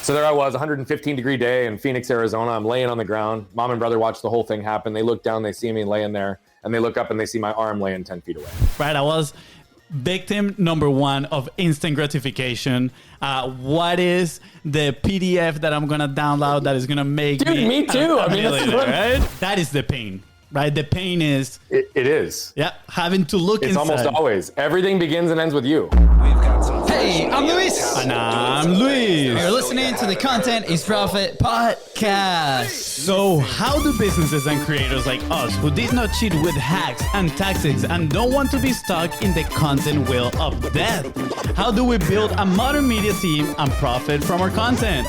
So there I was, 115-degree day in Phoenix, Arizona. I'm laying on the ground. Mom and brother watch the whole thing happen. They look down, they see me laying there, and they look up and they see my arm laying 10 feet away. Right, I was victim number one of instant gratification. What is the PDF that I'm gonna download that is gonna make me too. I mean, right? That is the pain. Right, the pain is it is. Yeah, having to look. It's inside. almost always. Everything begins and ends with you. Hey, I'm Luis. And I'm Luis. You're listening to the Content is Profit podcast. So, how do businesses and creators like us, who did not cheat with hacks and tactics and don't want to be stuck in the content wheel of death, how do we build a modern media team and profit from our content?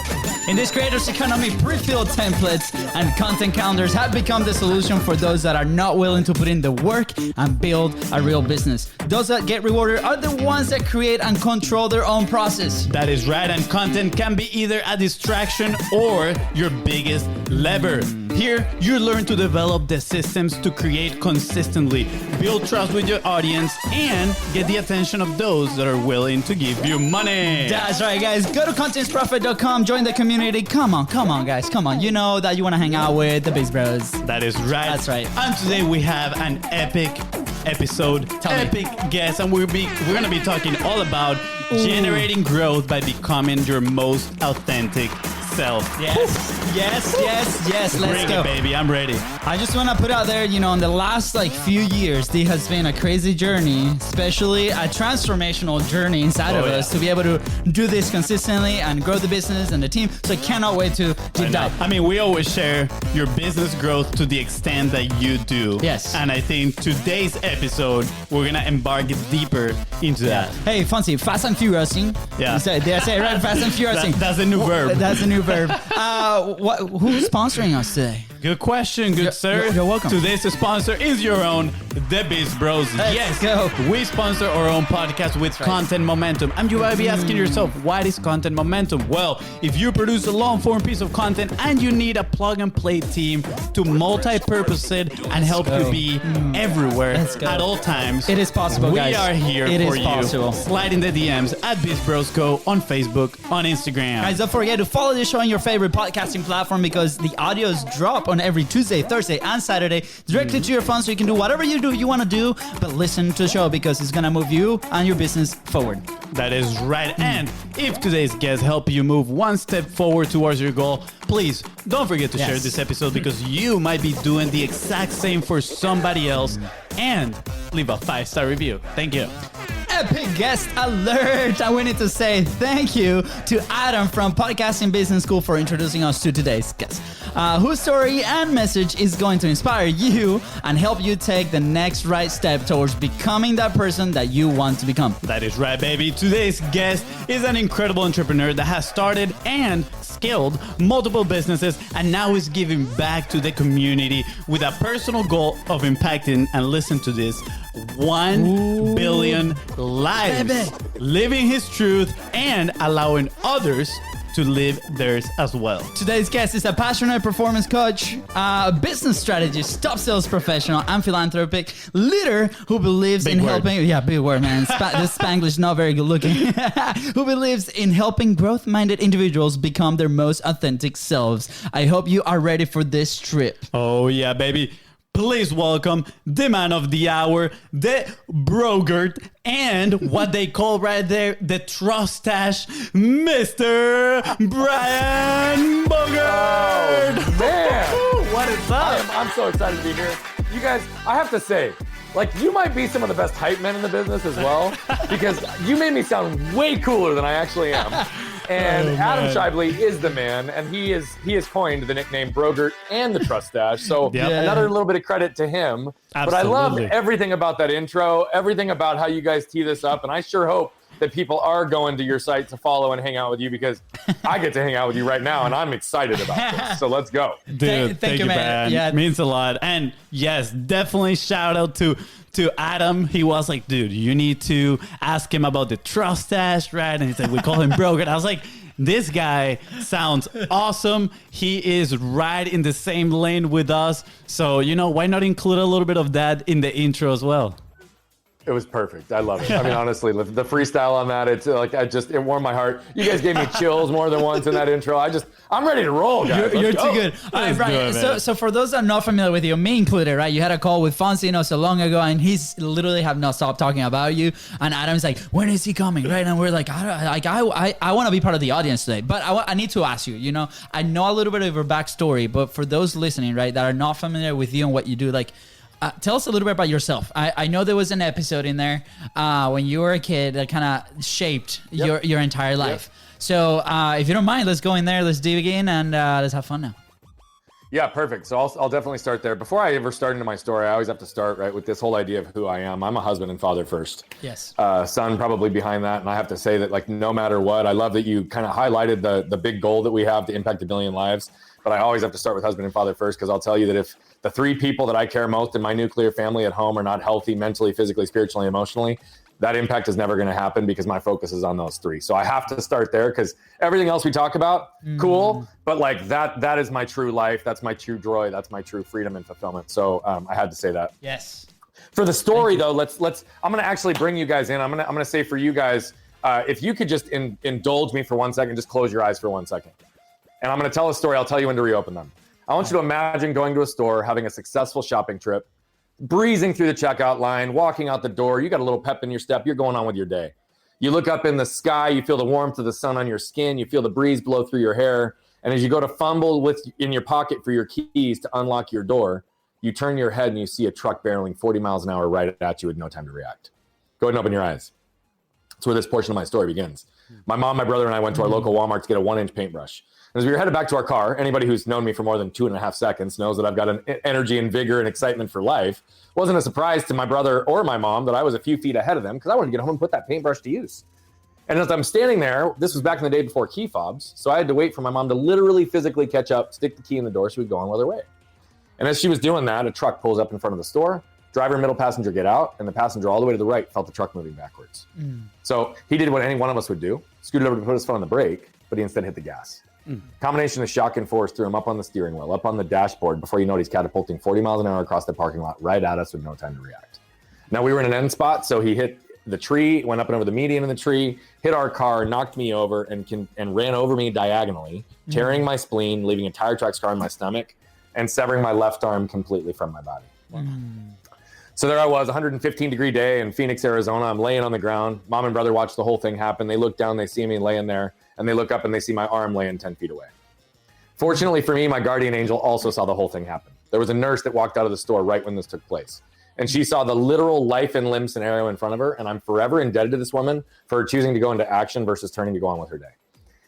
In this creators economy, pre-filled templates and content calendars have become the solution for those that are not willing to put in the work and build a real business. Those that get rewarded are the ones that create and control their own process. That is right, and content can be either a distraction or your biggest lever. Here, you learn to develop the systems to create consistently, build trust with your audience, and get the attention of those that are willing to give you money. That's right, guys. Go to contentsprofit.com, join the community. Come on, guys. Come on. You know that you want to hang out with the BIZBROS. That is right. That's right. And today we have an epic episode, epic guest, and we're gonna be talking all about generating growth by becoming your most authentic self. Yes. Let's Bring go, it, baby. I'm ready. I just want to put out there, in the last few years, there has been a crazy journey, especially a transformational journey inside of us to be able to do this consistently and grow the business and the team. So I cannot wait to deep dive. I mean, we always share your business growth to the extent that you do. Yes. And I think today's episode, we're going to embark deper into that. Hey, Fonzie, fast and furiousing. Yeah. Did I say it right? Fast and furiousing. That's a new verb. That's a new verb. Who's sponsoring us today? Good question, good sir. You're welcome. Today's sponsor is your own, the BIZBROS. Let's go. We sponsor our own podcast with content momentum. And you might be asking yourself, what is content momentum? Well, if you produce a long-form piece of content and you need a plug-and-play team to multi-purpose it and help you be everywhere at all times, it is possible, guys. We are here it for is you. Possible. Slide in the DMs at BIZBROSCO on Facebook, on Instagram. Guys, don't forget to follow the show on your favorite podcasting platform because the audios drop on every Tuesday, Thursday, and Saturday directly to your phone, so you can do whatever you want to do, but listen to the show because it's going to move you and your business forward. That is right. And if today's guest help you move one step forward towards your goal, please don't forget to share this episode because you might be doing the exact same for somebody else, and leave a 5-star review. Thank you. Epic guest alert! I wanted to say thank you to Adam from Podcasting Business School for introducing us to today's guest, whose story and message is going to inspire you and help you take the next right step towards becoming that person that you want to become. That is right, baby. Today's guest is an incredible entrepreneur that has started and scaled multiple businesses and now is giving back to the community with a personal goal of impacting, and listen to this, 1 billion lives, baby. Living his truth and allowing others to live theirs as well. Today's guest is a passionate performance coach, business strategist, top sales professional, and philanthropic leader who believes in helping. Yeah, big word, man. This Spanglish not very good looking. Who believes in helping growth-minded individuals become their most authentic selves. I hope you are ready for this trip. Oh yeah, baby. Please welcome the man of the hour, the Bogert, and what they call right there, the Trustache, Mr. Brian Bogert. Oh, man. What is up? I'm so excited to be here. You guys, I have to say, you might be some of the best hype men in the business as well, because you made me sound way cooler than I actually am. And Adam Shively is the man, and he has coined the nickname Bogert and the Trustache. So another little bit of credit to him. Absolutely. But I love everything about that intro, everything about how you guys tee this up, and I sure hope that people are going to your site to follow and hang out with you, because I get to hang out with you right now, and I'm excited about this. So let's go. Dude, thank you, man. Yeah, it means a lot. And yes, definitely shout out to Adam. He was like, dude, you need to ask him about the Trustache, right? And he said, we call him Bogert. I was like, this guy sounds awesome. He is right in the same lane with us. So, why not include a little bit of that in the intro as well? It was perfect. I love it. I mean, honestly, the freestyle on that, it's like, it warmed my heart. You guys gave me chills more than once in that intro. I'm ready to roll, guys. You're too good. All right, Brian. So for those that are not familiar with you, me included, right? You had a call with FONZI not so long ago, and he's literally have not stopped talking about you. And Adam's like, when is he coming, right? And we're like, I want to be part of the audience today, but I need to ask you. I know a little bit of your backstory, but for those listening, right, that are not familiar with you and what you do, like. Tell us a little bit about yourself. I know there was an episode in there when you were a kid that kind of shaped your entire life. Yep. So if you don't mind, let's go in there. Let's dig in and let's have fun now. Yeah, perfect. So I'll definitely start there. Before I ever start into my story, I always have to start right with this whole idea of who I am. I'm a husband and father first. Yes. Son probably behind that. And I have to say that, like, no matter what, I love that you kind of highlighted the big goal that we have to impact 1 billion lives. But I always have to start with husband and father first, because I'll tell you that if the 3 people that I care most in my nuclear family at home are not healthy mentally, physically, spiritually, emotionally, that impact is never going to happen, because my focus is on those 3. So I have to start there, because everything else we talk about, cool, but like that is my true life. That's my true joy. That's my true freedom and fulfillment. So I had to say that. Yes. For the story though, let's I'm going to actually bring you guys in. I'm going to say for you guys, if you could just indulge me for 1 second, just close your eyes for 1 second. And I'm going to tell a story. I'll tell you when to reopen them. I want you to imagine going to a store, having a successful shopping trip, breezing through the checkout line, walking out the door. You got a little pep in your step. You're going on with your day. You look up in the sky. You feel the warmth of the sun on your skin. You feel the breeze blow through your hair. And as you go to fumble in your pocket for your keys to unlock your door, you turn your head and you see a truck barreling 40 miles an hour right at you with no time to react. Go ahead and open your eyes. That's where this portion of my story begins. My mom, my brother, and I went to our local Walmart to get a 1-inch paintbrush. As we were headed back to our car, anybody who's known me for more than 2.5 seconds knows that I've got an energy and vigor and excitement for life. It wasn't a surprise to my brother or my mom that I was a few feet ahead of them, because I wanted to get home and put that paintbrush to use. And as I'm standing there, this was back in the day before key fobs, so I had to wait for my mom to literally physically catch up, stick the key in the door so we'd go on with our way. And as she was doing that, a truck pulls up in front of the store, driver and middle passenger get out, and the passenger all the way to the right felt the truck moving backwards. So he did what any one of us would do, scooted over to put his foot on the brake, but he instead hit the gas. Combination of shock and force threw him up on the steering wheel, up on the dashboard. Before you know it, he's catapulting 40 miles an hour across the parking lot right at us with no time to react. Now, we were in an end spot, so he hit the tree, went up and over the median in the tree, hit our car, knocked me over, and ran over me diagonally, tearing my spleen, leaving a tire track scar on my stomach, and severing my left arm completely from my body. So there I was, 115-degree day in Phoenix, Arizona. I'm laying on the ground. Mom and brother watch the whole thing happen. They look down, they see me laying there, and they look up and they see my arm laying 10 feet away. Fortunately for me, my guardian angel also saw the whole thing happen. There was a nurse that walked out of the store right when this took place. And she saw the literal life and limb scenario in front of her, and I'm forever indebted to this woman for choosing to go into action versus turning to go on with her day.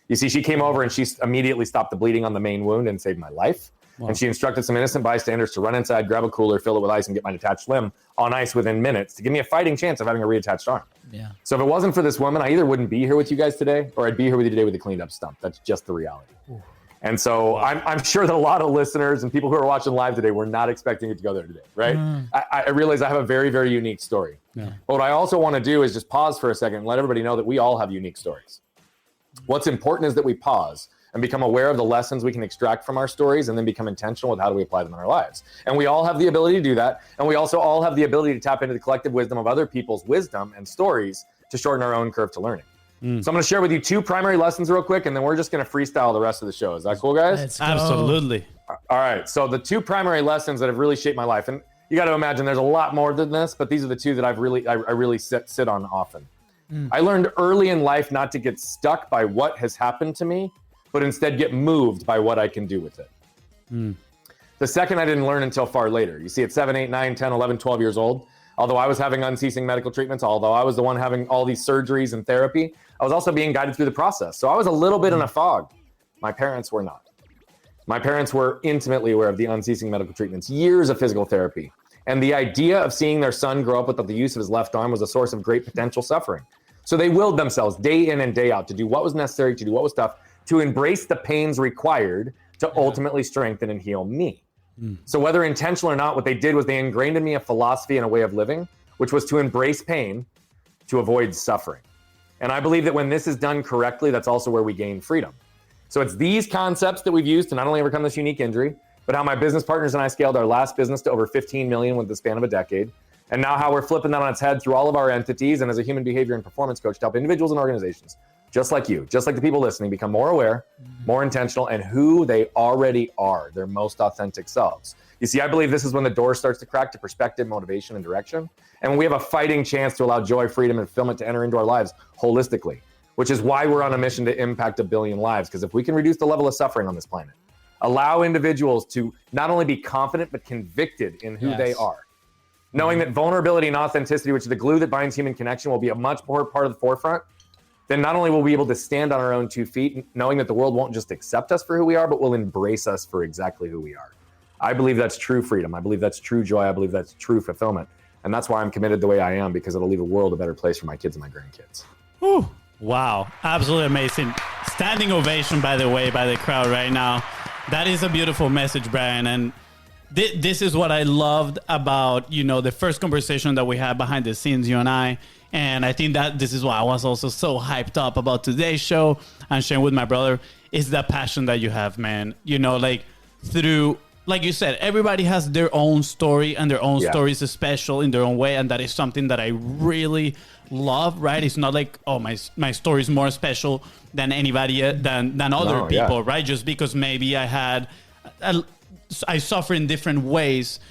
You see, she came over and she immediately stopped the bleeding on the main wound and saved my life. Wow. And she instructed some innocent bystanders to run inside, grab a cooler, fill it with ice, and get my detached limb on ice within minutes to give me a fighting chance of having a reattached arm. Yeah. So if it wasn't for this woman, I either wouldn't be here with you guys today, or I'd be here with you today with a cleaned up stump. That's just the reality. Ooh. And so I'm sure that a lot of listeners and people who are watching live today were not expecting it to go there today, right? I realize I have a very, very unique story. Yeah. But what I also want to do is just pause for a second and let everybody know that we all have unique stories. What's important is that we pause and become aware of the lessons we can extract from our stories, and then become intentional with how do we apply them in our lives. And we all have the ability to do that. And we also all have the ability to tap into the collective wisdom of other people's wisdom and stories to shorten our own curve to learning. So I'm going to share with you 2 primary lessons real quick, and then we're just going to freestyle the rest of the show. Is that cool, guys? Absolutely. All right. So the 2 primary lessons that have really shaped my life, and you got to imagine there's a lot more than this, but these are the 2 that I really sit on often. I learned early in life not to get stuck by what has happened to me, but instead get moved by what I can do with it. The second I didn't learn until far later. You see, at 7, 8, 9, 10, 11, 12 years old, although I was having unceasing medical treatments, although I was the one having all these surgeries and therapy, I was also being guided through the process. So I was a little bit in a fog. My parents were not. My parents were intimately aware of the unceasing medical treatments, years of physical therapy. And the idea of seeing their son grow up without the use of his left arm was a source of great potential suffering. So they willed themselves day in and day out to do what was necessary, to do what was tough, to embrace the pains required to ultimately strengthen and heal me. So whether intentional or not, what they did was they ingrained in me a philosophy and a way of living, which was to embrace pain, to avoid suffering. And I believe that when this is done correctly, that's also where we gain freedom. So it's these concepts that we've used to not only overcome this unique injury, but how my business partners and I scaled our last business to over 15 million with the span of a decade. And now how we're flipping that on its head through all of our entities and as a human behavior and performance coach to help individuals and organizations, just like you, just like the people listening, become more aware, more intentional, and who they already are, their most authentic selves. You see, I believe this is when the door starts to crack to perspective, motivation, and direction. And when we have a fighting chance to allow joy, freedom, and fulfillment to enter into our lives holistically, which is why we're on a mission to impact 1 billion lives. Because if we can reduce the level of suffering on this planet, allow individuals to not only be confident, but convicted in who they are, knowing that vulnerability and authenticity, which is the glue that binds human connection, will be a much more part of the forefront, then not only will we be able to stand on our own 2 feet, knowing that the world won't just accept us for who we are, but will embrace us for exactly who we are. I believe that's true freedom. I believe that's true joy. I believe that's true fulfillment. And that's why I'm committed the way I am, because it'll leave the world a better place for my kids and my grandkids. Whew. Wow. Absolutely amazing. Standing ovation, by the way, by the crowd right now. That is a beautiful message, Brian. And this is what I loved about, the first conversation that we had behind the scenes, you and I. And I think that this is why I was also so hyped up about today's show and sharing with my brother, is that passion that you have, man. Through, like you said, everybody has their own story, and their own stories is special in their own way. And that is something that I really love, right? It's not like, oh, my story is more special than anybody, than other people, right? Just because maybe I suffer in different ways.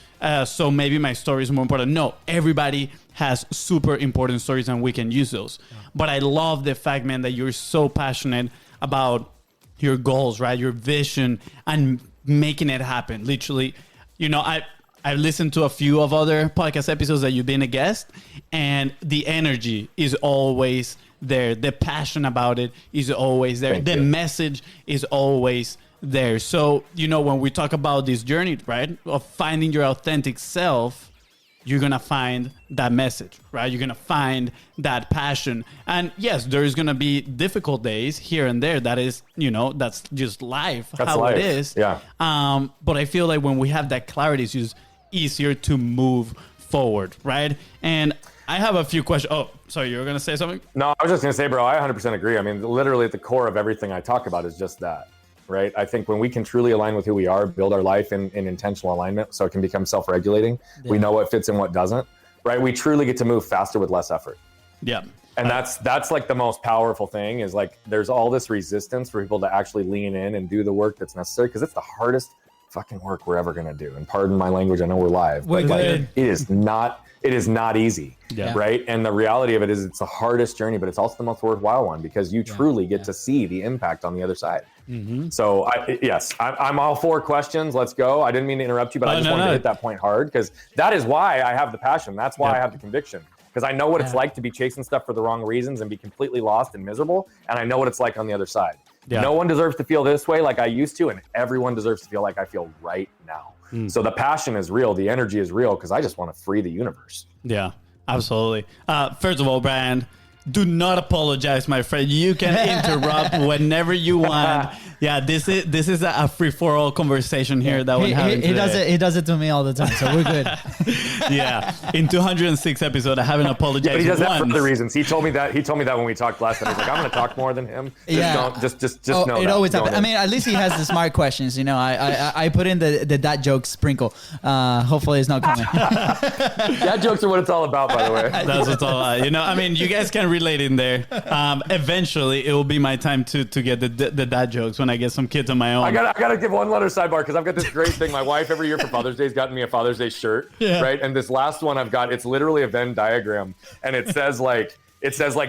So maybe my story is more important. No, everybody has super important stories, and we can use those. Yeah. But I love the fact, man, that you're so passionate about your goals, right? Your vision, and making it happen. Literally, I've listened to a few of other podcast episodes that you've been a guest, and the energy is always there. The passion about it is always there. The message is always there. So, when we talk about this journey, right, of finding your authentic self, you're going to find that message, right? You're going to find that passion. And yes, there's going to be difficult days here and there. That is, that's just life, it is. Yeah. But I feel like when we have that clarity, it's just easier to move forward, right? And I have a few questions. Oh, sorry, you were going to say something? No, I was just going to say, bro, I 100% agree. I mean, literally at the core of everything I talk about is just that. Right. I think when we can truly align with who we are, build our life in intentional alignment so it can become self-regulating. Yeah. We know what fits and what doesn't. Right. We truly get to move faster with less effort. Yeah. And that's like the most powerful thing, is like there's all this resistance for people to actually lean in and do the work that's necessary, because it's the hardest fucking work we're ever going to do. And pardon my language, I know we're live, but like, it is not easy. Yeah. Right. And the reality of it is it's the hardest journey, but it's also the most worthwhile one, because you truly get to see the impact on the other side. Mm-hmm. So I'm all for questions. Let's go. I didn't mean to interrupt you, but I just wanted to hit that point hard, because that is why I have the passion. That's why I have the conviction, because I know what it's like to be chasing stuff for the wrong reasons and be completely lost and miserable. And I know what it's like on the other side. Yeah. No one deserves to feel this way like I used to, and everyone deserves to feel like I feel right now. So the passion is real. The energy is real, because I just want to free the universe. Yeah, absolutely. First of all, Brian, do not apologize, my friend. You can interrupt whenever you want. Yeah, this is a free-for-all conversation here that we're having today. He does it to me all the time, so we're good. Yeah, in 206 episodes, I haven't apologized. But he does once. that for other reasons. He told me that when we talked last time. He's like, I'm going to talk more than him. Just know it that. always happens. I mean, at least he has the smart questions. I put in the dad joke sprinkle. Hopefully, it's not coming. Dad jokes are what it's all about, by the way. That's what it's all about. I mean, you guys can relate in there. Eventually, it will be my time to get the dad jokes when I get some kids on my own. I gotta give one letter sidebar, because I've got this great thing. My wife every year for Father's Day has gotten me a Father's Day shirt, right? And this last one I've got, it's literally a Venn diagram, and it says like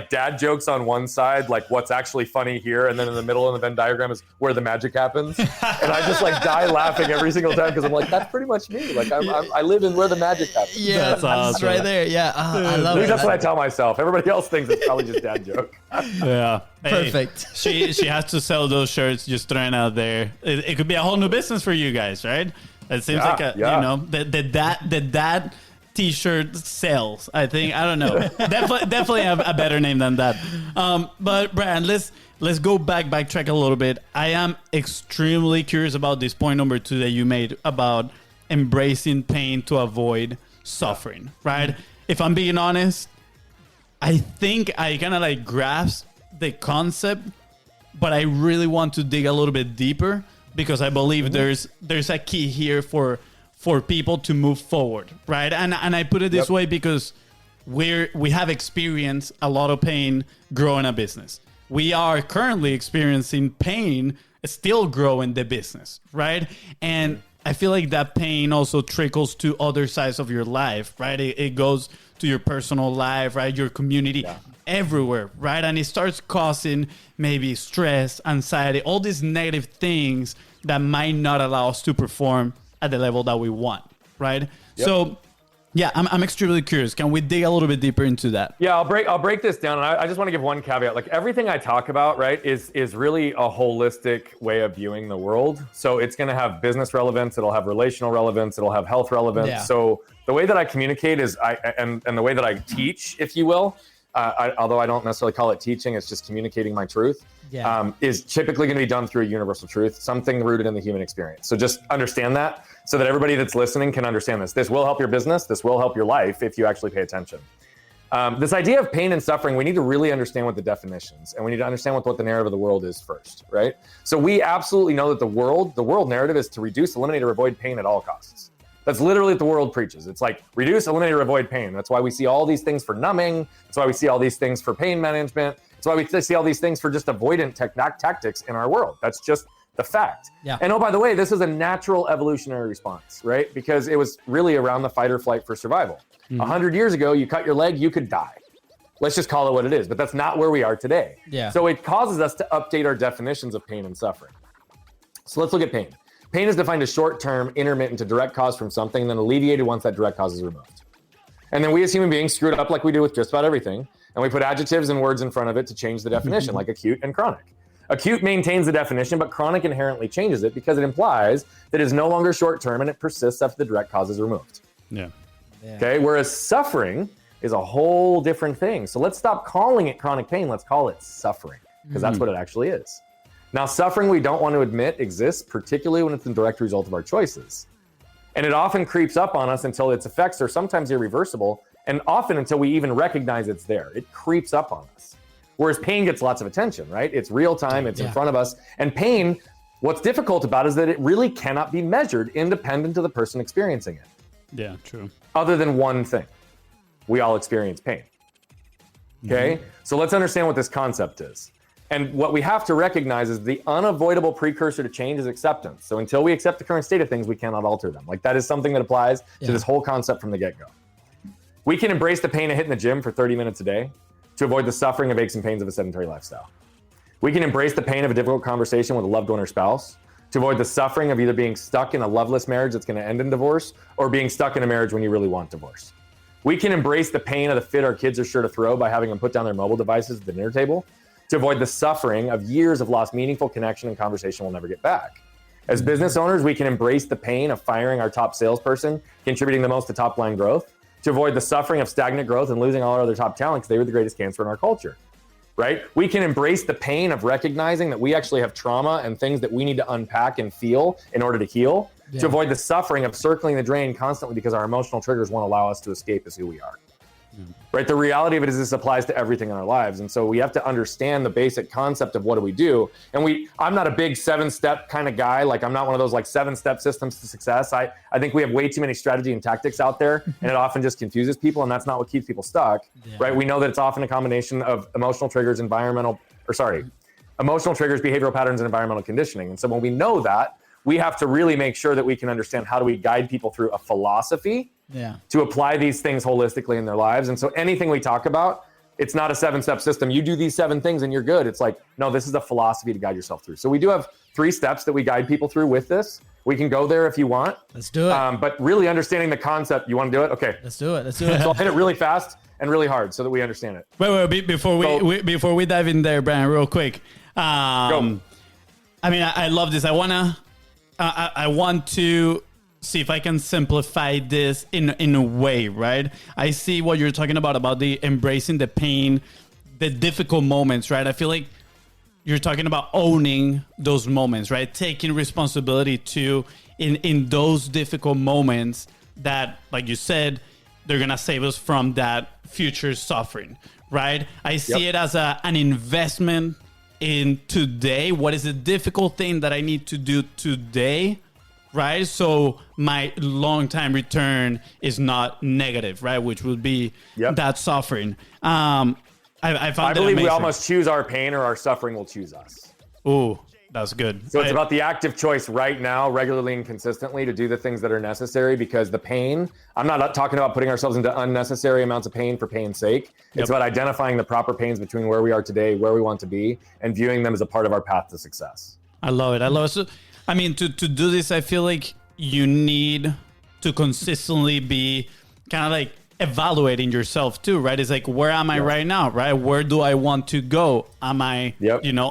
dad jokes on one side, like what's actually funny here, and then in the middle of the Venn diagram is where the magic happens. And I just like die laughing every single time, because I'm like, that's pretty much me. Like I live in where the magic happens. Yeah, that's awesome. Right there. Yeah, I love it. That's what I tell myself. Everybody else thinks it's probably just dad joke. Yeah, perfect. She has to sell those shirts. Just throwing out there. It could be a whole new business for you guys, right? It seems like the dad T-shirt sales. I think, I don't know. definitely have a better name than that. But Brian, let's go backtrack a little bit. I am extremely curious about this point number 2 that you made about embracing pain to avoid suffering, right? If I'm being honest, I think I kind of like grasp the concept, but I really want to dig a little bit deeper, because I believe there's a key here for for people to move forward, right? And I put it this way because we have experienced a lot of pain growing a business. We are currently experiencing pain still growing the business, right? And I feel like that pain also trickles to other sides of your life, right? It goes to your personal life, right? Your community, everywhere, right? And it starts causing maybe stress, anxiety, all these negative things that might not allow us to perform at the level that we want, right? So yeah, I'm extremely curious. Can we dig a little bit deeper into that? Yeah, I'll break this down. And I just want to give one caveat. Like everything I talk about, right, is really a holistic way of viewing the world. So it's going to have business relevance. It'll have relational relevance. It'll have health relevance. Yeah. So the way that I communicate is and the way that I teach, if you will, although I don't necessarily call it teaching, it's just communicating my truth, is typically going to be done through a universal truth, something rooted in the human experience. So just understand that so that everybody that's listening can understand this. This will help your business. This will help your life if you actually pay attention. This idea of pain and suffering, we need to really understand what the definitions, and we need to understand what the narrative of the world is first, right? So we absolutely know that the world narrative is to reduce, eliminate, or avoid pain at all costs. That's literally what the world preaches. It's like reduce, eliminate, or avoid pain. That's why we see all these things for numbing. That's why we see all these things for pain management. That's why we see all these things for just avoidant tactics in our world. That's just the fact. Yeah. And oh, by the way, this is a natural evolutionary response, right? Because it was really around the fight or flight for survival. 100 years ago, you cut your leg, you could die. Let's just call it what it is. But that's not where we are today. Yeah. So it causes us to update our definitions of pain and suffering. So let's look at pain. Pain is defined as short-term, intermittent to direct cause from something, and then alleviated once that direct cause is removed. And then we as human beings screw it up like we do with just about everything, and we put adjectives and words in front of it to change the definition, like acute and chronic. Acute maintains the definition, but chronic inherently changes it because it implies that it is no longer short-term and it persists after the direct cause is removed. Yeah. Okay, whereas suffering is a whole different thing. So let's stop calling it chronic pain. Let's call it suffering, because that's what it actually is. Now, suffering we don't want to admit exists, particularly when it's the direct result of our choices. And it often creeps up on us until its effects are sometimes irreversible, and often until we even recognize it's there. It creeps up on us. Whereas pain gets lots of attention, right? It's real time, it's in front of us. And pain, what's difficult about it is that it really cannot be measured independent of the person experiencing it. Yeah, true. Other than one thing. We all experience pain. Okay? So let's understand what this concept is. And what we have to recognize is the unavoidable precursor to change is acceptance. So until we accept the current state of things, we cannot alter them. Like that is something that applies to this whole concept from the get-go. We can embrace the pain of hitting the gym for 30 minutes a day to avoid the suffering of aches and pains of a sedentary lifestyle. We can embrace the pain of a difficult conversation with a loved one or spouse to avoid the suffering of either being stuck in a loveless marriage that's going to end in divorce or being stuck in a marriage when you really want divorce. We can embrace the pain of the fit our kids are sure to throw by having them put down their mobile devices at the dinner table to avoid the suffering of years of lost meaningful connection and conversation we'll never get back. As business owners, we can embrace the pain of firing our top salesperson, contributing the most to top line growth, to avoid the suffering of stagnant growth and losing all our other top talent because they were the greatest cancer in our culture, right? We can embrace the pain of recognizing that we actually have trauma and things that we need to unpack and feel in order to heal, to avoid the suffering of circling the drain constantly because our emotional triggers won't allow us to escape as who we are. Right? The reality of it is this applies to everything in our lives. And so we have to understand the basic concept of what do we do. And I'm not a big 7-step kind of guy. Like I'm not one of those like 7-step systems to success. I think we have way too many strategy and tactics out there and it often just confuses people. And that's not what keeps people stuck, right? We know that it's often a combination of emotional triggers, emotional triggers, behavioral patterns, and environmental conditioning. And so when we know that, we have to really make sure that we can understand how do we guide people through a philosophy to apply these things holistically in their lives. And so anything we talk about, it's not a 7-step system. You do these 7 things and you're good. It's like, no, this is a philosophy to guide yourself through. So we do have 3 steps that we guide people through with this. We can go there if you want. Let's do it. But really understanding the concept, you want to do it? Okay. Let's do it. So I'll hit it really fast and really hard so that we understand it. Wait, before we dive in there, Brian, real quick. Go. I mean, I love this. I want to see if I can simplify this in a way, right? I see what you're talking about the embracing the pain, the difficult moments, right? I feel like you're talking about owning those moments, right? Taking responsibility in those difficult moments that, like you said, they're going to save us from that future suffering, right? I see it as an investment in today. What is the difficult thing that I need to do today right? So my long-time return is not negative, right? Which would be that suffering. I believe we almost choose our pain or our suffering will choose us. Ooh, that's good. So it's about the active choice right now, regularly and consistently, to do the things that are necessary, because the pain, I'm not talking about putting ourselves into unnecessary amounts of pain for pain's sake. It's about identifying the proper pains between where we are today, where we want to be, and viewing them as a part of our path to success. I love it. So, I mean, to do this, I feel like you need to consistently be kind of like evaluating yourself too, right? It's like, where am I right now, right? Where do I want to go? Am I,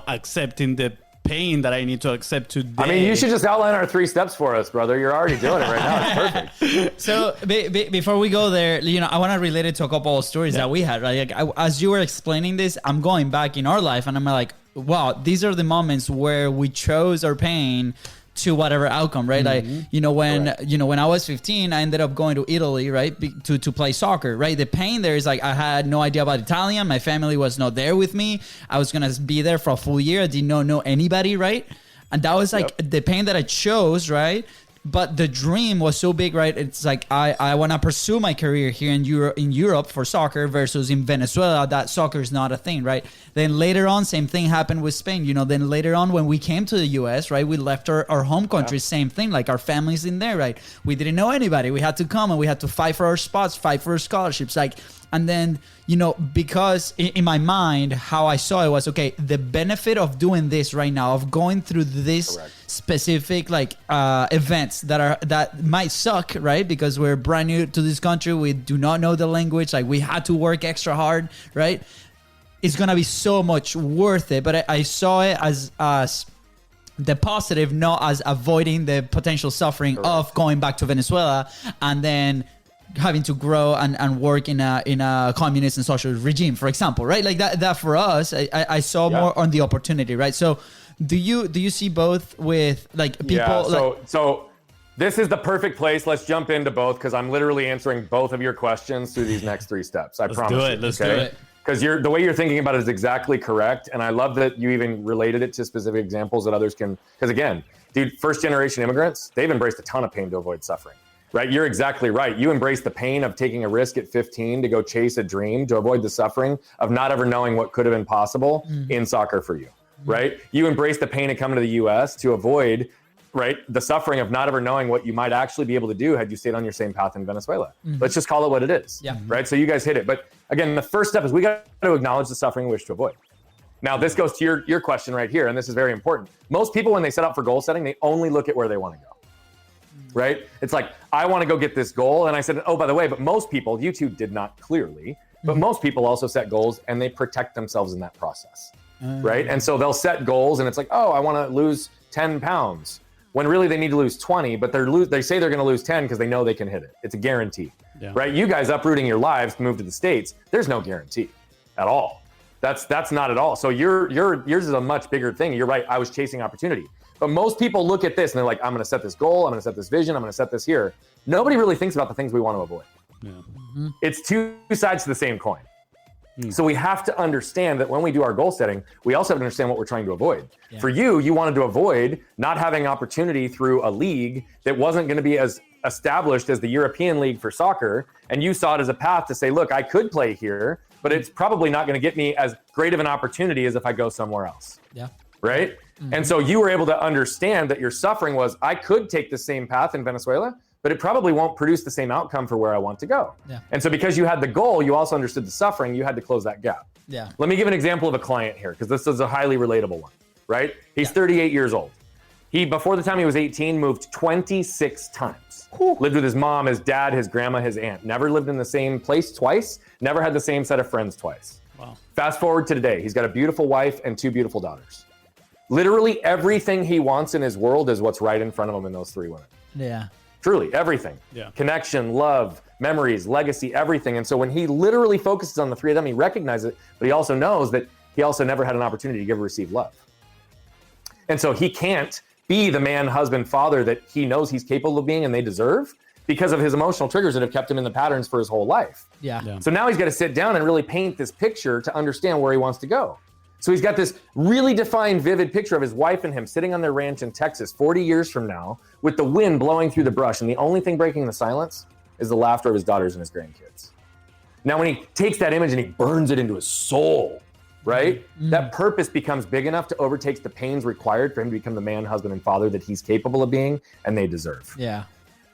accepting the pain that I need to accept today? I mean, you should just outline our 3 steps for us, brother. You're already doing it right now. It's perfect. So before we go there, I want to relate it to a couple of stories that we had, right? Like, as you were explaining this, I'm going back in our life and I'm like, wow, these are the moments where we chose our pain to whatever outcome, right? Like, when I was 15, I ended up going to Italy, right, to play soccer, right? The pain there is like, I had no idea about Italian. My family was not there with me. I was going to be there for a full year. I did not know anybody, right? And that was like the pain that I chose, right? But the dream was so big, right? It's like, I want to pursue my career here in Europe for soccer versus in Venezuela, that soccer is not a thing, right? Then later on, same thing happened with Spain. Then later on, when we came to the US, right, we left our home country, same thing, like our families in there, right? We didn't know anybody. We had to come and we had to fight for our spots, fight for our scholarships, like, and then, because in my mind, how I saw it was, okay, the benefit of doing this right now, of going through this specific events that might suck, right? Because we're brand new to this country. We do not know the language. Like, we had to work extra hard, right? It's going to be so much worth it. But I saw it as the positive, not as avoiding the potential suffering of going back to Venezuela and then having to grow and work in a communist and socialist regime, for example, right? Like that for us, I saw more on the opportunity, right? So do you see both with like people? Yeah, so this is the perfect place. Let's jump into both, because I'm literally answering both of your questions through these next 3 steps. I promise. Let's do it. Because the way you're thinking about it is exactly correct. And I love that you even related it to specific examples that others can, because again, dude, first generation immigrants, they've embraced a ton of pain to avoid suffering. Right? You're exactly right. You embrace the pain of taking a risk at 15 to go chase a dream, to avoid the suffering of not ever knowing what could have been possible in soccer for you, right? You embrace the pain of coming to the US to avoid, right, the suffering of not ever knowing what you might actually be able to do had you stayed on your same path in Venezuela. Let's just call it what it is, right? So you guys hit it. But again, the first step is we got to acknowledge the suffering we wish to avoid. Now, this goes to your question right here, and this is very important. Most people, when they set out for goal setting, they only look at where they want to go. Right? It's like, I want to go get this goal. And I said, oh, by the way, but most people, you two did not clearly, but most people also set goals and they protect themselves in that process. Right? And so they'll set goals and it's like, oh, I want to lose 10 pounds when really they need to lose 20, but they say they're going to lose 10 because they know they can hit it. It's a guarantee, right? You guys uprooting your lives to move to the States, there's no guarantee at all. That's not at all. So yours is a much bigger thing. You're right. I was chasing opportunity. But most people look at this and they're like, I'm going to set this goal. I'm going to set this vision. I'm going to set this here. Nobody really thinks about the things we want to avoid. It's 2 sides to the same coin. So we have to understand that when we do our goal setting, we also have to understand what we're trying to avoid. For you wanted to avoid not having opportunity through a league that wasn't going to be as established as the European League for soccer. And you saw it as a path to say, look, I could play here, but it's probably not going to get me as great of an opportunity as if I go somewhere else. Right? And so you were able to understand that your suffering was, I could take the same path in Venezuela, but it probably won't produce the same outcome for where I want to go. And so because you had the goal, you also understood the suffering, you had to close that gap. Let me give an example of a client here, because this is a highly relatable one, right? He's 38 years old. He, before the time he was 18, moved 26 times. Lived with his mom, his dad, his grandma, his aunt. Never lived in the same place twice. Never had the same set of friends twice. Fast forward to today. He's got a beautiful wife and 2 beautiful daughters. Literally everything he wants in his world is what's right in front of him in those 3 women. Truly, everything. Connection, love, memories, legacy, everything. And so when he literally focuses on the 3 of them, he recognizes it, but he also knows that he also never had an opportunity to give or receive love. And so he can't be the man, husband, father that he knows he's capable of being and they deserve, because of his emotional triggers that have kept him in the patterns for his whole life. So now he's got to sit down and really paint this picture to understand where he wants to go. So he's got this really defined, vivid picture of his wife and him sitting on their ranch in Texas 40 years from now with the wind blowing through the brush. And the only thing breaking the silence is the laughter of his daughters and his grandkids. Now, when he takes that image and he burns it into his soul, right? That purpose becomes big enough to overtake the pains required for him to become the man, husband, and father that he's capable of being and they deserve. Yeah.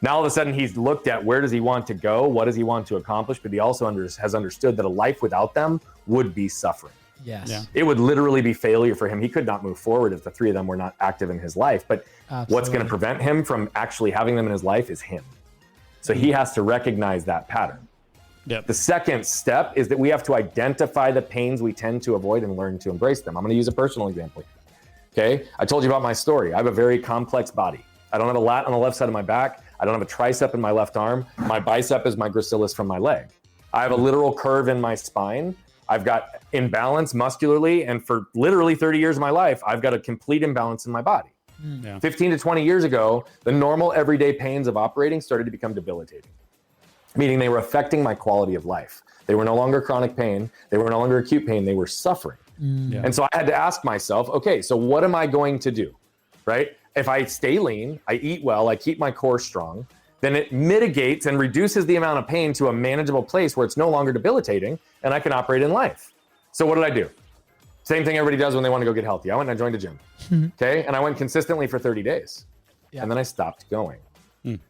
Now, all of a sudden, he's looked at where does he want to go? What does he want to accomplish? But he also has understood that a life without them would be suffering. Yes. Yeah. It would literally be failure for him. He could not move forward if the three of them were not active in his life. But what's going to prevent him from actually having them in his life is him. So he has to recognize that pattern. Yep. The second step is that we have to identify the pains we tend to avoid and learn to embrace them. I'm going to use a personal example. Okay. I told you about my story. I have a very complex body. I don't have a lat on the left side of my back. I don't have a tricep in my left arm. My bicep is my gracilis from my leg. I have a literal curve in my spine. I've got imbalance muscularly, and for literally 30 years of my life, I've got a complete imbalance in my body. 15 to 20 years ago, the normal everyday pains of operating started to become debilitating, meaning they were affecting my quality of life. They were no longer chronic pain. They were no longer acute pain. They were suffering. And so I had to ask myself, okay, so what am I going to do, right? If I stay lean, I eat well, I keep my core strong, then it mitigates and reduces the amount of pain to a manageable place where it's no longer debilitating and I can operate in life. So what did I do? Same thing everybody does when they want to go get healthy. I went and I joined a gym, okay? And I went consistently for 30 days and then I stopped going.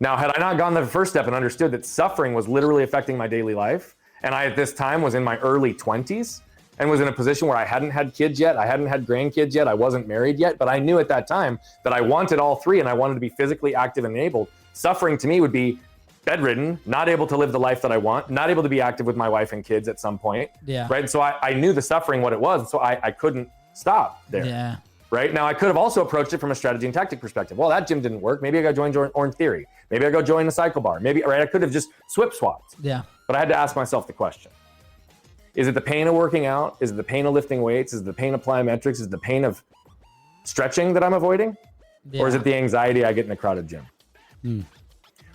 Now, had I not gone the first step and understood that suffering was literally affecting my daily life, and I at this time was in my early 20s and was in a position where I hadn't had kids yet, I hadn't had grandkids yet, I wasn't married yet, but I knew at that time that I wanted all three and I wanted to be physically active and enabled. Suffering to me would be bedridden, not able to live the life that I want, not able to be active with my wife and kids at some point. Yeah. Right. So I knew the suffering, what it was. And so I couldn't stop there. Yeah. Right. Now I could have also approached it from a strategy and tactic perspective. Well, that gym didn't work. Maybe I got joined Orange Theory. Maybe I go join the cycle bar. Maybe, right. I could have just swapped. Yeah. But I had to ask myself the question. Is it the pain of working out? Is it the pain of lifting weights? Is it the pain of plyometrics? Is it the pain of stretching that I'm avoiding? Or is it the anxiety I get in a crowded gym?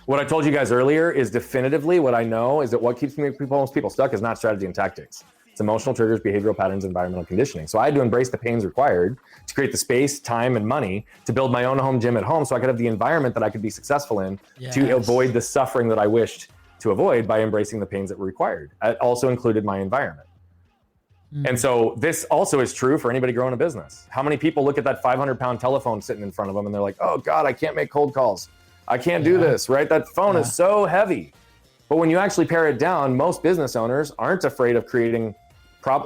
What I told you guys earlier is definitively what I know is that what keeps most people stuck is not strategy and tactics. It's emotional triggers, behavioral patterns, environmental conditioning. So I had to embrace the pains required to create the space, time, and money to build my own home gym at home so I could have the environment that I could be successful in to avoid the suffering that I wished to avoid by embracing the pains that were required. It also included my environment. And so this also is true for anybody growing a business. How many people look at that 500-pound telephone sitting in front of them and they're like, oh God, I can't make cold calls. I can't do this, right? That phone is so heavy. But when you actually pare it down, most business owners aren't afraid of creating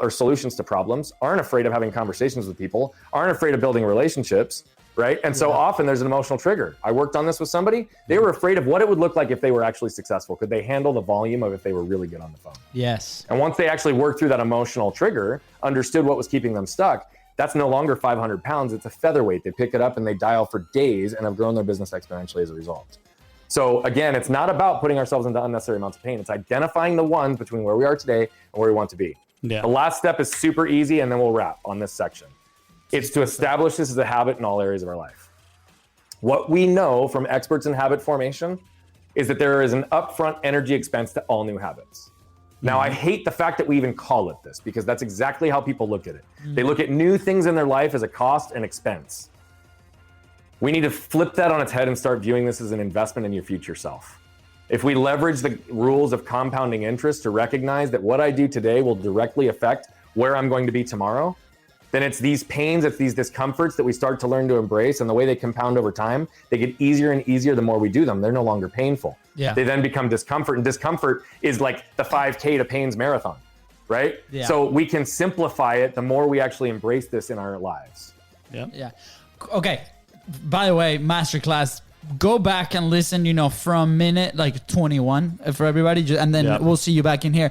solutions to problems, aren't afraid of having conversations with people, aren't afraid of building relationships, right? And so often there's an emotional trigger. I worked on this with somebody. They were afraid of what it would look like if they were actually successful. Could they handle the volume of if they were really good on the phone? Yes. And once they actually worked through that emotional trigger, understood what was keeping them stuck, that's no longer 500 pounds. It's a featherweight. They pick it up and they dial for days and have grown their business exponentially as a result. So again, it's not about putting ourselves into unnecessary amounts of pain. It's identifying the ones between where we are today and where we want to be. Yeah. The last step is super easy, and then we'll wrap on this section. It's to establish this as a habit in all areas of our life. What we know from experts in habit formation is that there is an upfront energy expense to all new habits. Now, I hate the fact that we even call it this because that's exactly how people look at it. They look at new things in their life as a cost and expense. We need to flip that on its head and start viewing this as an investment in your future self. If we leverage the rules of compounding interest to recognize that what I do today will directly affect where I'm going to be tomorrow, then it's these pains, it's these discomforts that we start to learn to embrace, and the way they compound over time, they get easier and easier the more we do them. They're no longer painful. Yeah. They then become discomfort, and discomfort is like the 5K to pains marathon, right? Yeah. So we can simplify it the more we actually embrace this in our lives. Yeah. Okay. By the way, masterclass, go back and listen, from minute like 21 for everybody, and then we'll see you back in here.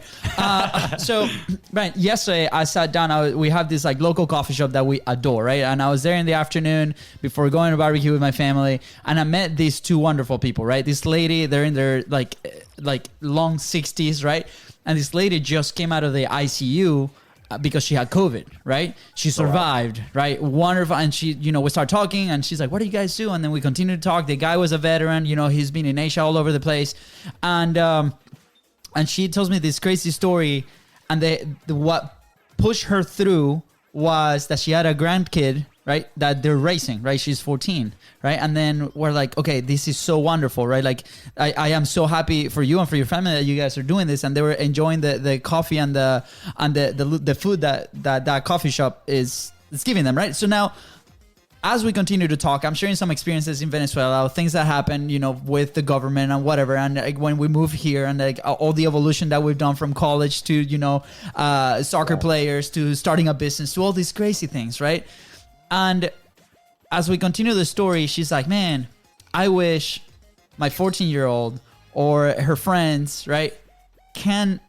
So, Brian, yesterday I sat down. We have this like local coffee shop that we adore, right? And I was there in the afternoon before going to barbecue with my family, and I met these two wonderful people, right? This lady, they're in their like long 60s, right? And this lady just came out of the ICU because she had COVID, right? She survived, right? Wonderful. And she, we start talking and she's like, what do you guys do? And then we continue to talk. The guy was a veteran, he's been in Asia all over the place. And she tells me this crazy story, and what pushed her through was that she had a grandkid, right? That they're raising, right? She's 14, right? And then we're like, okay, this is so wonderful, right? Like, I am so happy for you and for your family that you guys are doing this, and they were enjoying the coffee and the food that coffee shop is giving them, right? So now, as we continue to talk, I'm sharing some experiences in Venezuela, things that happen, you know, with the government and whatever. And like when we move here and like all the evolution that we've done from college to, you know, soccer players to starting a business to all these crazy things, right? And as we continue the story, she's like, man, I wish my 14-year-old or her friends, right, can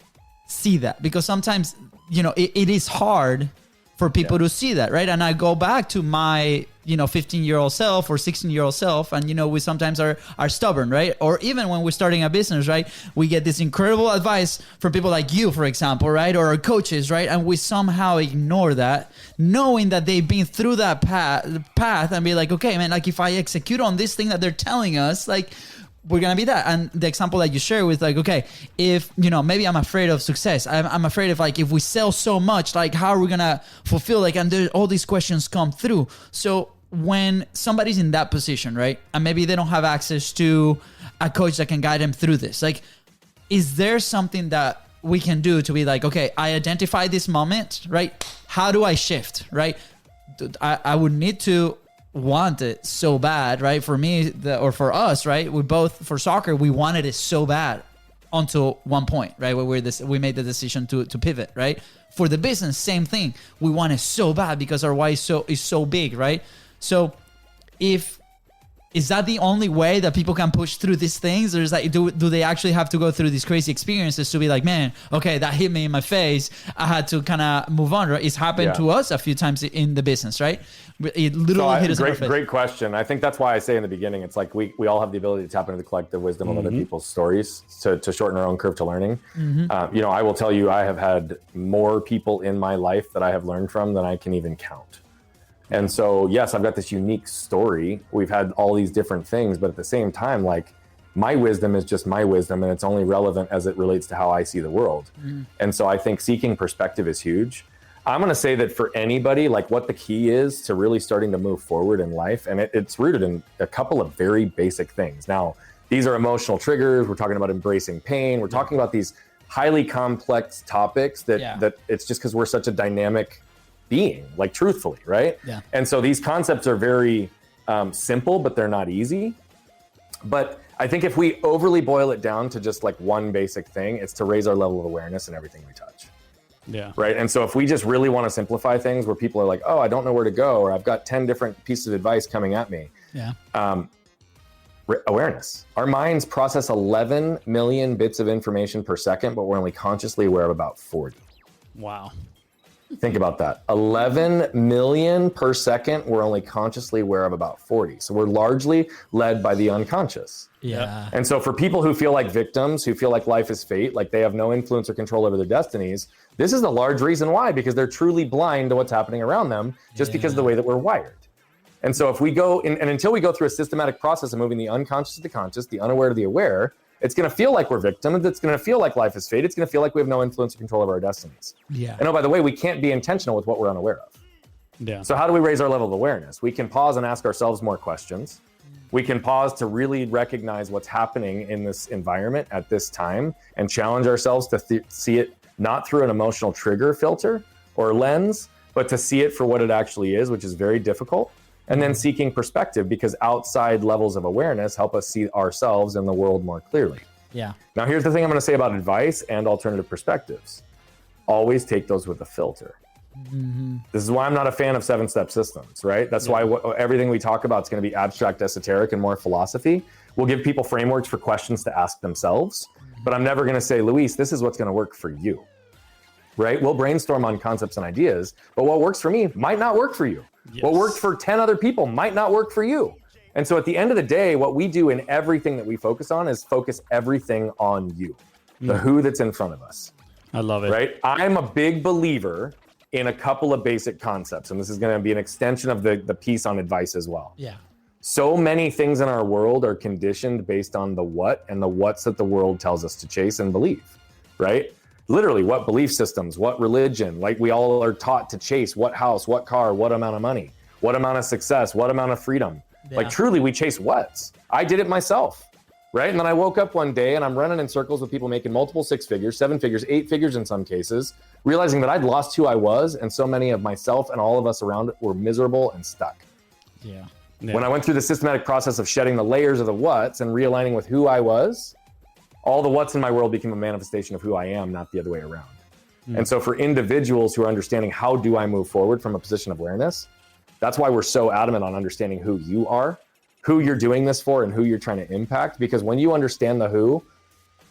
see that. Because sometimes, you know, it is hard for people to see that, right? And I go back to my, you know, 15-year-old self or 16-year-old self, and, you know, we sometimes are stubborn, right? Or even when we're starting a business, right? We get this incredible advice from people like you, for example, right? Or our coaches, right? And we somehow ignore that, knowing that they've been through that path and be like, okay, man, like if I execute on this thing that they're telling us, like, we're going to be that. And the example that you share with like, okay, if, you know, maybe I'm afraid of success. I'm afraid of like, if we sell so much, like how are we going to fulfill, like, and there, all these questions come through. So when somebody's in that position, right? And maybe they don't have access to a coach that can guide them through this. Like, is there something that we can do to be like, okay, I identify this moment, right? How do I shift, right? I would need to want it so bad, right? For me, or for us, right? We both, for soccer, we wanted it so bad until one point, right? Where we made the decision to pivot, right? For the business, same thing. We want it so bad because our why is so big, right? So is that the only way that people can push through these things? Or is that, do they actually have to go through these crazy experiences to be like, man, okay, that hit me in my face. I had to kind of move on, right? It's happened to us a few times in the business, right? It literally hit us in our face. Great question. I think that's why I say in the beginning, it's like we all have the ability to tap into the collective wisdom of other people's stories to shorten our own curve to learning. You know, I will tell you, I have had more people in my life that I have learned from than I can even count. And so, yes, I've got this unique story. We've had all these different things, but at the same time, like, my wisdom is just my wisdom, and it's only relevant as it relates to how I see the world. And so I think seeking perspective is huge. I'm going to say that for anybody, like, what the key is to really starting to move forward in life, and it's rooted in a couple of very basic things. Now, these are emotional triggers. We're talking about embracing pain. We're talking about these highly complex topics that it's just because we're such a dynamic being, like, truthfully, right? And so these concepts are very simple, but they're not easy. But I think if we overly boil it down to just like one basic thing, it's to raise our level of awareness in everything we touch. Right. And so if we just really want to simplify things where people are like, oh, I don't know where to go, or I've got 10 different pieces of advice coming at me. Awareness. Our minds process 11 million bits of information per second, but we're only consciously aware of about 40. Wow. Think about that. 11 million per second, we're only consciously aware of about 40. So we're largely led by the unconscious. And so for people who feel like victims, who feel like life is fate, like they have no influence or control over their destinies, this is a large reason why, because they're truly blind to what's happening around them just because of the way that we're wired. And so if we go, and until we go through a systematic process of moving the unconscious to the conscious, the unaware to the aware, it's going to feel like we're victims. It's going to feel like life is fate. It's going to feel like we have no influence or control over our destinies. And oh, by the way, we can't be intentional with what we're unaware of. So how do we raise our level of awareness? We can pause and ask ourselves more questions. We can pause to really recognize what's happening in this environment at this time and challenge ourselves to see it not through an emotional trigger filter or lens, but to see it for what it actually is, which is very difficult. And then seeking perspective, because outside levels of awareness help us see ourselves and the world more clearly. Now, here's the thing I'm going to say about advice and alternative perspectives. Always take those with a filter. This is why I'm not a fan of 7-step systems, right? That's why everything we talk about is going to be abstract, esoteric, and more philosophy. We'll give people frameworks for questions to ask themselves, but I'm never going to say, Luis, this is what's going to work for you, right? We'll brainstorm on concepts and ideas, but what works for me might not work for you. What worked for 10 other people might not work for you. And so at the end of the day, what we do in everything that we focus on is focus everything on you, the who that's in front of us. I love it. Right? I'm a big believer in a couple of basic concepts, and this is going to be an extension of the piece on advice as well. So many things in our world are conditioned based on the what and the what's that the world tells us to chase and believe, right? literally what belief systems, what religion, like we all are taught to chase what house, what car, what amount of money, what amount of success, what amount of freedom. Yeah. Like truly we chase what's. I did it myself, right? And then I woke up one day and I'm running in circles with people making multiple 6 figures, 7 figures, 8 figures in some cases, realizing that I'd lost who I was, and so many of myself and all of us around it were miserable and stuck. Yeah. When I went through the systematic process of shedding the layers of the what's and realigning with who I was, all the what's in my world became a manifestation of who I am, not the other way around. And so for individuals who are understanding how do I move forward from a position of awareness, that's why we're so adamant on understanding who you are, who you're doing this for, and who you're trying to impact. Because when you understand the who,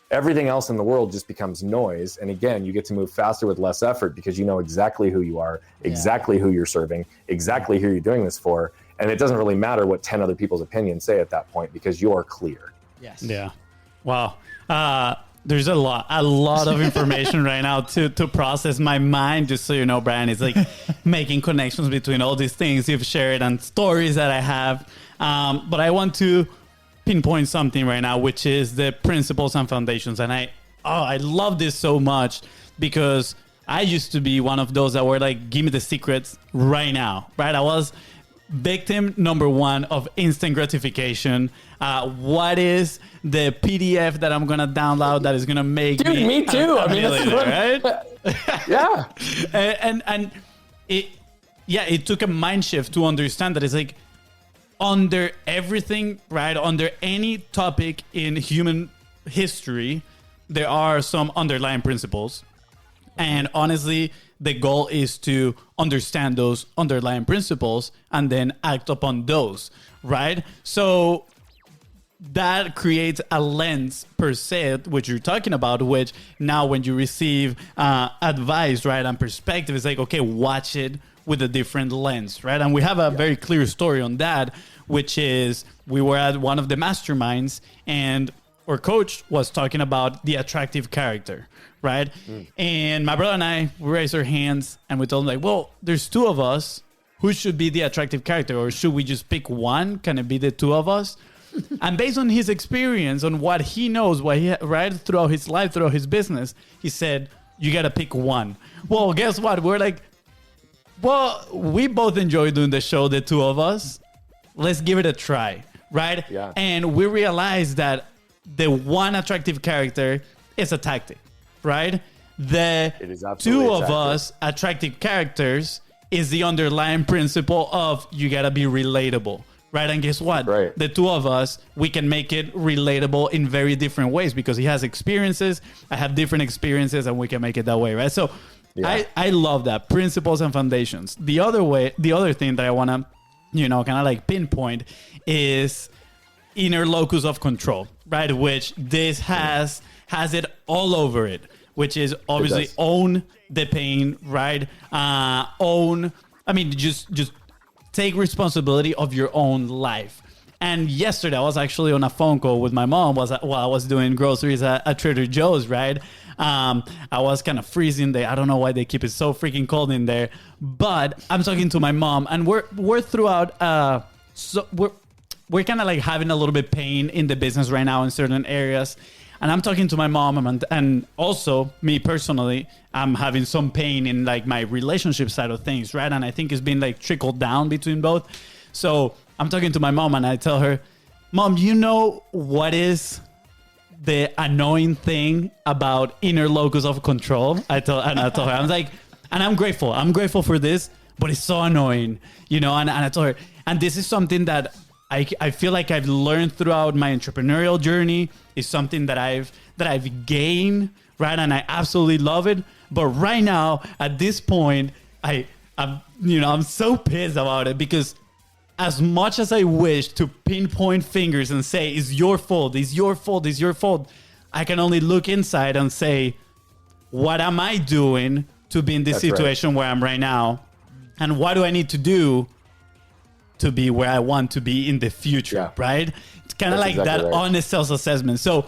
everything else in the world just becomes noise. And again, you get to move faster with less effort because you know exactly who you are, exactly who you're serving, exactly who you're doing this for. And it doesn't really matter what 10 other people's opinions say at that point because you're clear. Yes. Yeah. Wow. There's a lot of information right now to process. My mind, just so you know, Brian, is like making connections between all these things you've shared and stories that I have. But I want to pinpoint something right now, which is the principles and foundations. And I love this so much because I used to be one of those that were like, give me the secrets right now, right? I was victim number 1 of instant gratification. What is the PDF that I'm gonna download that is gonna make me too. I mean, this is what, right? Yeah. and it took a mind shift to understand that it's like under everything, right? Under any topic in human history, there are some underlying principles. And honestly, the goal is to understand those underlying principles and then act upon those, right? So that creates a lens per se, which you're talking about, which now when you receive advice, right, and perspective, it's like, okay, watch it with a different lens, right? And we have a very clear story on that, which is we were at one of the masterminds and our coach was talking about the attractive character, right? And my brother and I, we raised our hands and we told him like, well, there's 2 of us. Who should be the attractive character? Or should we just pick one? Can it be the 2 of us? And based on his experience, on what he knows, what he right throughout his life, throughout his business, he said, you got to pick one. Well, guess what? We're like, well, we both enjoy doing the show, the 2 of us. Let's give it a try, right? Yeah. And we realized that the one attractive character is a tactic, right? The 2 of us attractive characters is the underlying principle of you got to be relatable, right? And guess what? Right. The 2 of us, we can make it relatable in very different ways because he has experiences, I have different experiences, and we can make it that way, right? So I love that. Principles and foundations. The other thing that I want to, kind of like pinpoint is inner locus of control, right? Which this has it all over it, which is obviously own the pain, right? Just take responsibility of your own life. And yesterday I was actually on a phone call with my mom while I was doing groceries at Trader Joe's, right? I was kind of freezing there. I don't know why they keep it so freaking cold in there, but I'm talking to my mom and we're throughout, we're kind of like having a little bit pain in the business right now in certain areas. And I'm talking to my mom and also me personally, I'm having some pain in like my relationship side of things, right? And I think it's been like trickled down between both. So I'm talking to my mom and I tell her, Mom, you know what is the annoying thing about inner locus of control? I told her, I'm like, and I'm grateful for this, but it's so annoying, and I told her, and this is something that I feel like I've learned throughout my entrepreneurial journey. Is something that I've gained, right? And I absolutely love it. But right now, at this point, I'm so pissed about it because as much as I wish to pinpoint fingers and say, it's your fault, I can only look inside and say, what am I doing to be in this situation where I'm right now? And what do I need to do to be where I want to be in the future, right? It's kind of like that honest self-assessment. So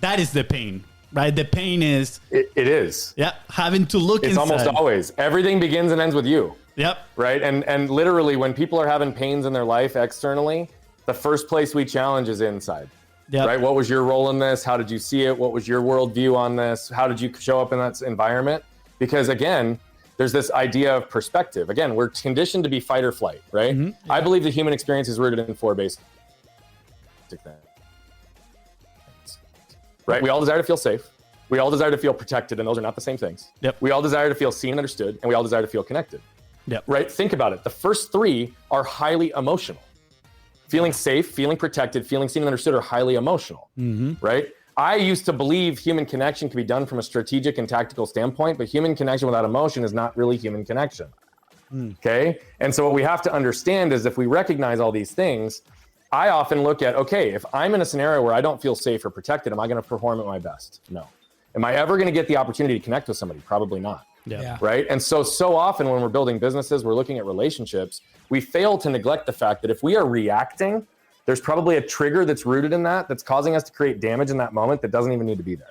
that is the pain, right? The pain is... It is. Yeah, having to look inside. It's almost always. Everything begins and ends with you. Yep. Right? And literally when people are having pains in their life externally, the first place we challenge is inside. right? What was your role in this? How did you see it? What was your worldview on this? How did you show up in that environment? Because again, there's this idea of perspective. Again, we're conditioned to be fight or flight, right? I believe the human experience is rooted in 4 basic things. Right? We all desire to feel safe. We all desire to feel protected, and those are not the same things. We all desire to feel seen and understood, and we all desire to feel connected. Right? Think about it. The first 3 are highly emotional. Feeling safe, feeling protected, feeling seen and understood are highly emotional, right? I used to believe human connection could be done from a strategic and tactical standpoint, but human connection without emotion is not really human connection, okay? And so what we have to understand is if we recognize all these things, I often look at, okay, if I'm in a scenario where I don't feel safe or protected, am I gonna perform at my best? No. Am I ever gonna get the opportunity to connect with somebody? Probably not. Right? And so often when we're building businesses, we're looking at relationships, we fail to neglect the fact that if we are reacting, there's probably a trigger that's rooted in that that's causing us to create damage in that moment that doesn't even need to be there.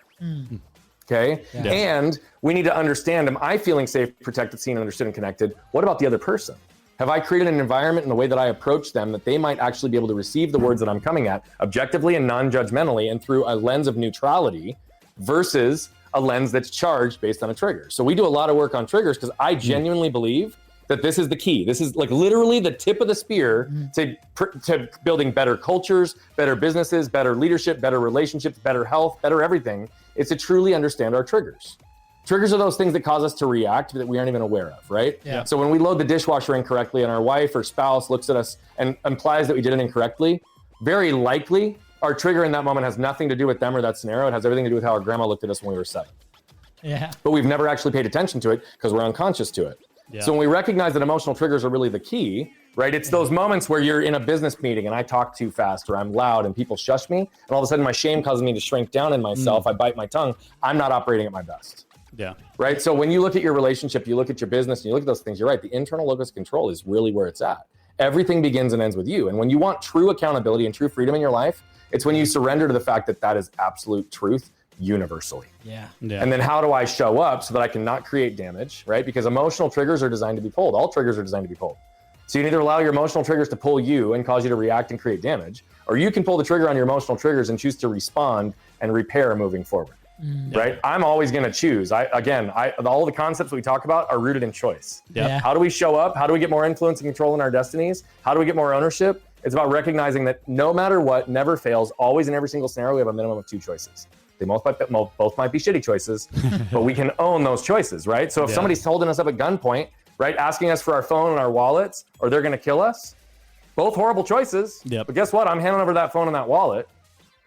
Okay? And we need to understand, am I feeling safe, protected, seen, understood, and connected? What about the other person? Have I created an environment in the way that I approach them that they might actually be able to receive the words that I'm coming at objectively and non-judgmentally and through a lens of neutrality versus a lens that's charged based on a trigger? So we do a lot of work on triggers because I genuinely believe that this is the key. This is like literally the tip of the spear to building better cultures, better businesses, better leadership, better relationships, better health, better everything. It's to truly understand our triggers. Triggers are those things that cause us to react that we aren't even aware of, right? So when we load the dishwasher incorrectly and our wife or spouse looks at us and implies that we did it incorrectly, very likely our trigger in that moment has nothing to do with them or that scenario. It has everything to do with how our grandma looked at us when we were 7. But we've never actually paid attention to it because we're unconscious to it. So when we recognize that emotional triggers are really the key, right? It's those moments where you're in a business meeting and I talk too fast or I'm loud and people shush me, and all of a sudden my shame causes me to shrink down in myself. I bite my tongue. I'm not operating at my best. Right? So when you look at your relationship, you look at your business, and you look at those things, you're right. The internal locus of control is really where it's at. Everything begins and ends with you. And when you want true accountability and true freedom in your life, it's when you surrender to the fact that that is absolute truth universally. And then how do I show up so that I can not create damage, right? Because emotional triggers are designed to be pulled. All triggers are designed to be pulled. So you either allow your emotional triggers to pull you and cause you to react and create damage, or you can pull the trigger on your emotional triggers and choose to respond and repair moving forward, right? I'm always going to choose. All the concepts we talk about are rooted in choice. How do we show up? How do we get more influence and control in our destinies? How do we get more ownership? It's about recognizing that no matter what, never fails, always in every single scenario, we have a minimum of 2 choices. They both might be shitty choices, but we can own those choices, right? So if somebody's holding us up at gunpoint, right, asking us for our phone and our wallets, or they're going to kill us, both horrible choices. But guess what? I'm handing over that phone and that wallet,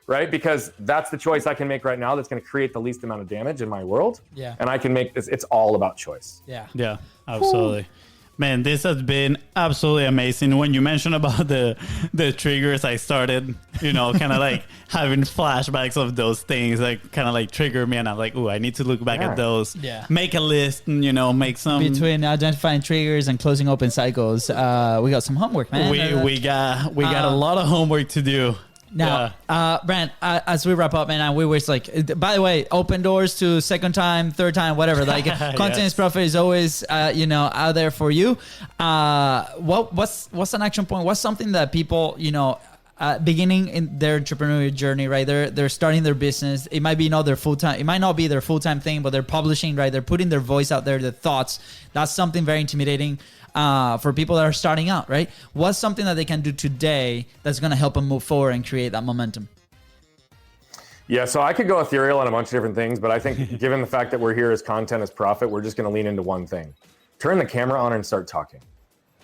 right? Because that's the choice I can make right now that's going to create the least amount of damage in my world. And I can make this, it's all about choice. Yeah, absolutely. Man, this has been absolutely amazing. When you mentioned about the triggers, I started, kind of like having flashbacks of those things that kind of like trigger me. And I'm like, ooh, I need to look back at those. Make a list and, make some. Between identifying triggers and closing open cycles, we got some homework, man. We got a lot of homework to do. Now, Brent, as we wrap up, man, we wish by the way, open doors to second time, third time, whatever. Like Continence Profit is always, out there for you. What's an action point? What's something that people, beginning in their entrepreneurial journey, right? They're starting their business. It might be not their full-time. It might not be their full-time thing, but they're publishing, right? They're putting their voice out there, their thoughts. That's something very intimidating. For people that are starting out, right? What's something that they can do today that's going to help them move forward and create that momentum? Yeah, so I could go ethereal on a bunch of different things, but I think given the fact that we're here as content as profit, we're just going to lean into one thing. Turn the camera on and start talking.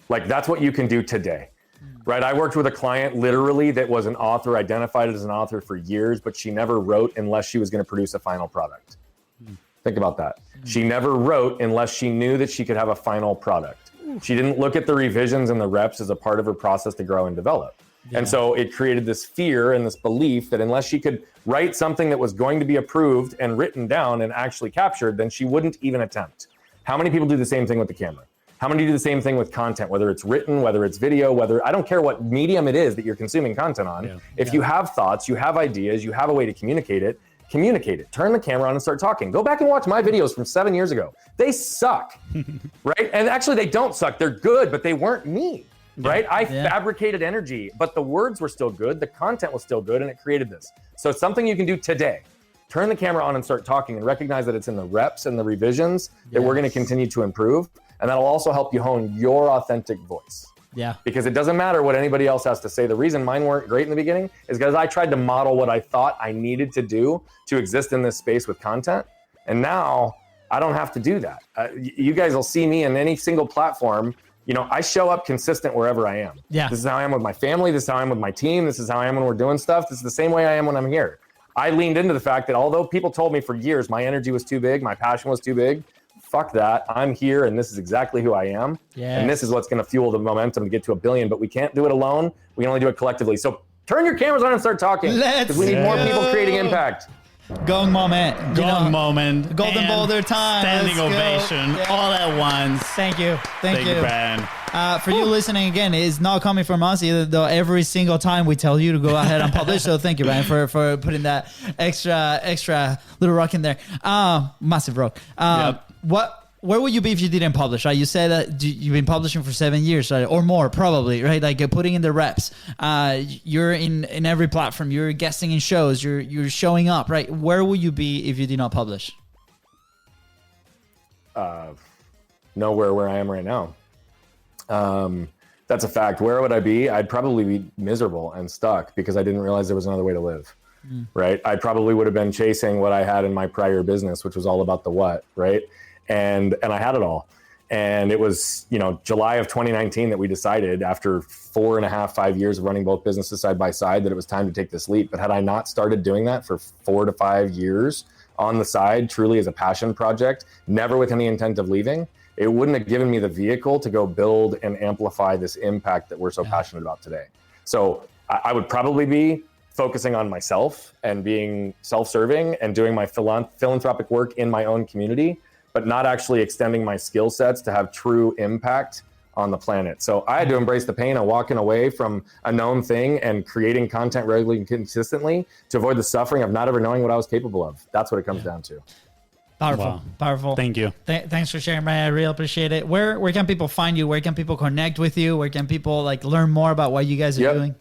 Like that's what you can do today, right? I worked with a client literally that was an author, identified as an author for years, but she never wrote unless she was going to produce a final product. Think about that. She never wrote unless she knew that she could have a final product. She didn't look at the revisions and the reps as a part of her process to grow and develop. And so it created this fear and this belief that unless she could write something that was going to be approved and written down and actually captured, then she wouldn't even attempt. How many people do the same thing with the camera? How many do the same thing with content, whether it's written, whether it's video, I don't care what medium it is that you're consuming content on. If you have thoughts, you have ideas, you have a way to communicate it, turn the camera on and start talking. Go back and watch my videos from 7 years ago. They suck, right? And actually they don't suck. They're good, but they weren't me. right? I fabricated energy, but the words were still good. The content was still good, and it created this. So it's something you can do today. Turn the camera on and start talking, and recognize that it's in the reps and the revisions that we're going to continue to improve. And that'll also help you hone your authentic voice. Yeah. Because it doesn't matter what anybody else has to say. The reason mine weren't great in the beginning is because I tried to model what I thought I needed to do to exist in this space with content. And now I don't have to do that. You guys will see me in any single platform. I show up consistent wherever I am. Yeah. This is how I am with my family. This is how I am with my team. This is how I am when we're doing stuff. This is the same way I am when I'm here. I leaned into the fact that although people told me for years my energy was too big, my passion was too big, fuck that. I'm here, and this is exactly who I am. Yes. And this is what's going to fuel the momentum to get to 1 billion. But we can't do it alone. We can only do it collectively. So turn your cameras on and start talking. Because we need more people creating impact. Gong moment. Gong moment. Golden Boulder time. Standing ovation. All at once. Thank you. Thank you, Brian. For you listening again, it's not coming from us either, though every single time we tell you to go ahead and publish. So thank you, Brian, for putting that extra little rock in there. Massive rock. Where would you be if you didn't publish? Right? You said that you've been publishing for 7 years, right? Or more, probably, right? Like putting in the reps. You're in every platform. You're guesting in shows. You're showing up, right? Where would you be if you did not publish? Nowhere where I am right now. That's a fact. Where would I be? I'd probably be miserable and stuck because I didn't realize there was another way to live. Right? I probably would have been chasing what I had in my prior business, which was all about the what, right? And I had it all. And it was, July of 2019 that we decided after 4.5, 5 years of running both businesses side by side that it was time to take this leap. But had I not started doing that for 4 to 5 years on the side, truly as a passion project, never with any intent of leaving, it wouldn't have given me the vehicle to go build and amplify this impact that we're so passionate about today. So I would probably be focusing on myself and being self-serving and doing my philanthropic work in my own community, but not actually extending my skill sets to have true impact on the planet. So I had to embrace the pain of walking away from a known thing and creating content regularly and consistently to avoid the suffering of not ever knowing what I was capable of. That's what it comes down to. Powerful. Wow. Powerful. Thank you. Thanks for sharing, Brian. I really appreciate it. Where can people find you? Where can people connect with you? Where can people learn more about what you guys are doing?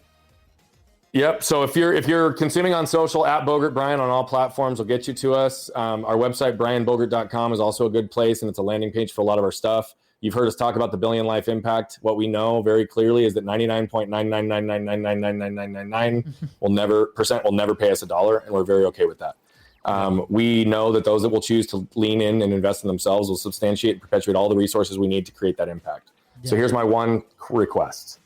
Yep. So if you're consuming on social, at Bogert Brian on all platforms will get you to us. Our website, brianbogert.com, is also a good place, and it's a landing page for a lot of our stuff. You've heard us talk about the billion life impact. What we know very clearly is that 99.999999999 will never pay us $1, and we're very okay with that. We know that those that will choose to lean in and invest in themselves will substantiate and perpetuate all the resources we need to create that impact. Yeah. So here's my one request.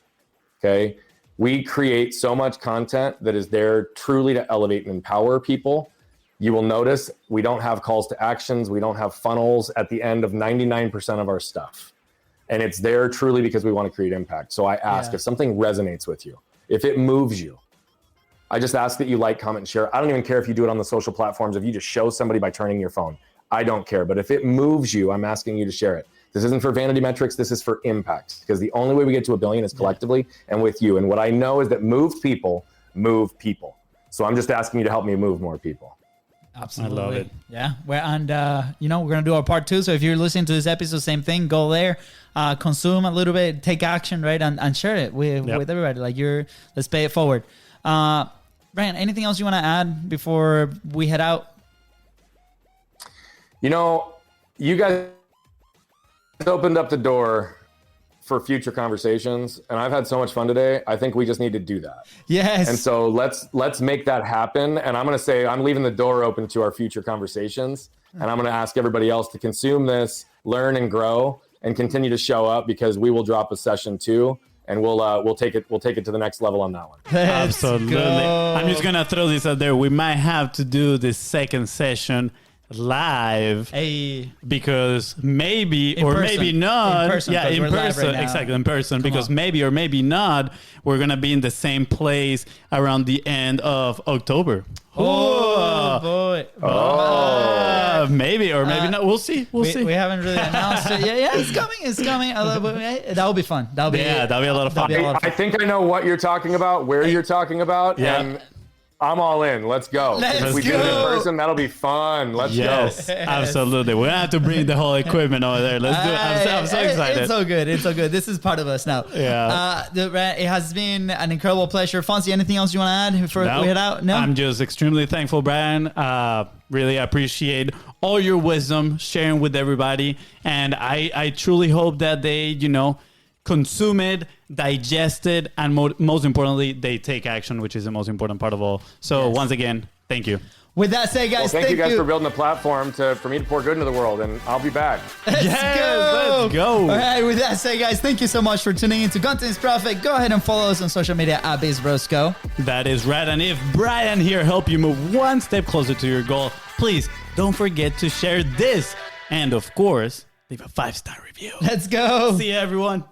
Okay. We create so much content that is there truly to elevate and empower people. You will notice we don't have calls to actions. We don't have funnels at the end of 99% of our stuff. And it's there truly because we want to create impact. So I ask if something resonates with you, if it moves you, I just ask that you like, comment, and share. I don't even care if you do it on the social platforms. If you just show somebody by turning your phone, I don't care. But if it moves you, I'm asking you to share it. This isn't for vanity metrics. This is for impact, because the only way we get to 1 billion is collectively and with you. And what I know is that moved people move people. So I'm just asking you to help me move more people. Absolutely. I love it. Yeah. We're going to do our part 2. So if you're listening to this episode, same thing, go there, consume a little bit, take action, right? And share it with everybody. Let's pay it forward. Brian, anything else you want to add before we head out? You guys opened up the door for future conversations, and I've had so much fun today. I think we just need to do that. Yes. And so let's make that happen. And I'm going to say I'm leaving the door open to our future conversations, and I'm going to ask everybody else to consume this, learn and grow, and continue to show up, because we will drop a session 2. And we'll take it to the next level on that one. Absolutely. I'm just gonna throw this out there. We might have to do this second session live, because maybe in person. Maybe not. In person, in person. Right, exactly, in person. Because maybe or maybe not, we're gonna be in the same place around the end of October. Oh boy! Maybe or maybe not. We'll see. We haven't really announced it. Yeah, it's coming. That'll be fun. That'll be a lot of fun. I think I know what you're talking about, where you're talking about, and I'm all in. Let's go. Let's If we do it in go. person, that'll be fun. Let's Yes, go. absolutely. We're gonna have to bring the whole equipment over there. Let's do it. I'm so excited. It's so good. It's so good. This is part of us now. Yeah. It has been an incredible pleasure. Fonzie, anything else you want to add before we head out? No? I'm just extremely thankful, Brian. Really appreciate all your wisdom sharing with everybody. And I truly hope that they, consume it, digest it, and most importantly, they take action, which is the most important part of all. So once again, thank you. With that said, guys, Thank you guys for building the platform for me to pour good into the world, and I'll be back. Let's Let's go. All right, with that said, guys, thank you so much for tuning in to Content is Profit. Go ahead and follow us on social media at BIZBROS. That is right. And if Brian here helped you move one step closer to your goal, please don't forget to share this. And of course, leave a 5-star review. Let's go. See you, everyone.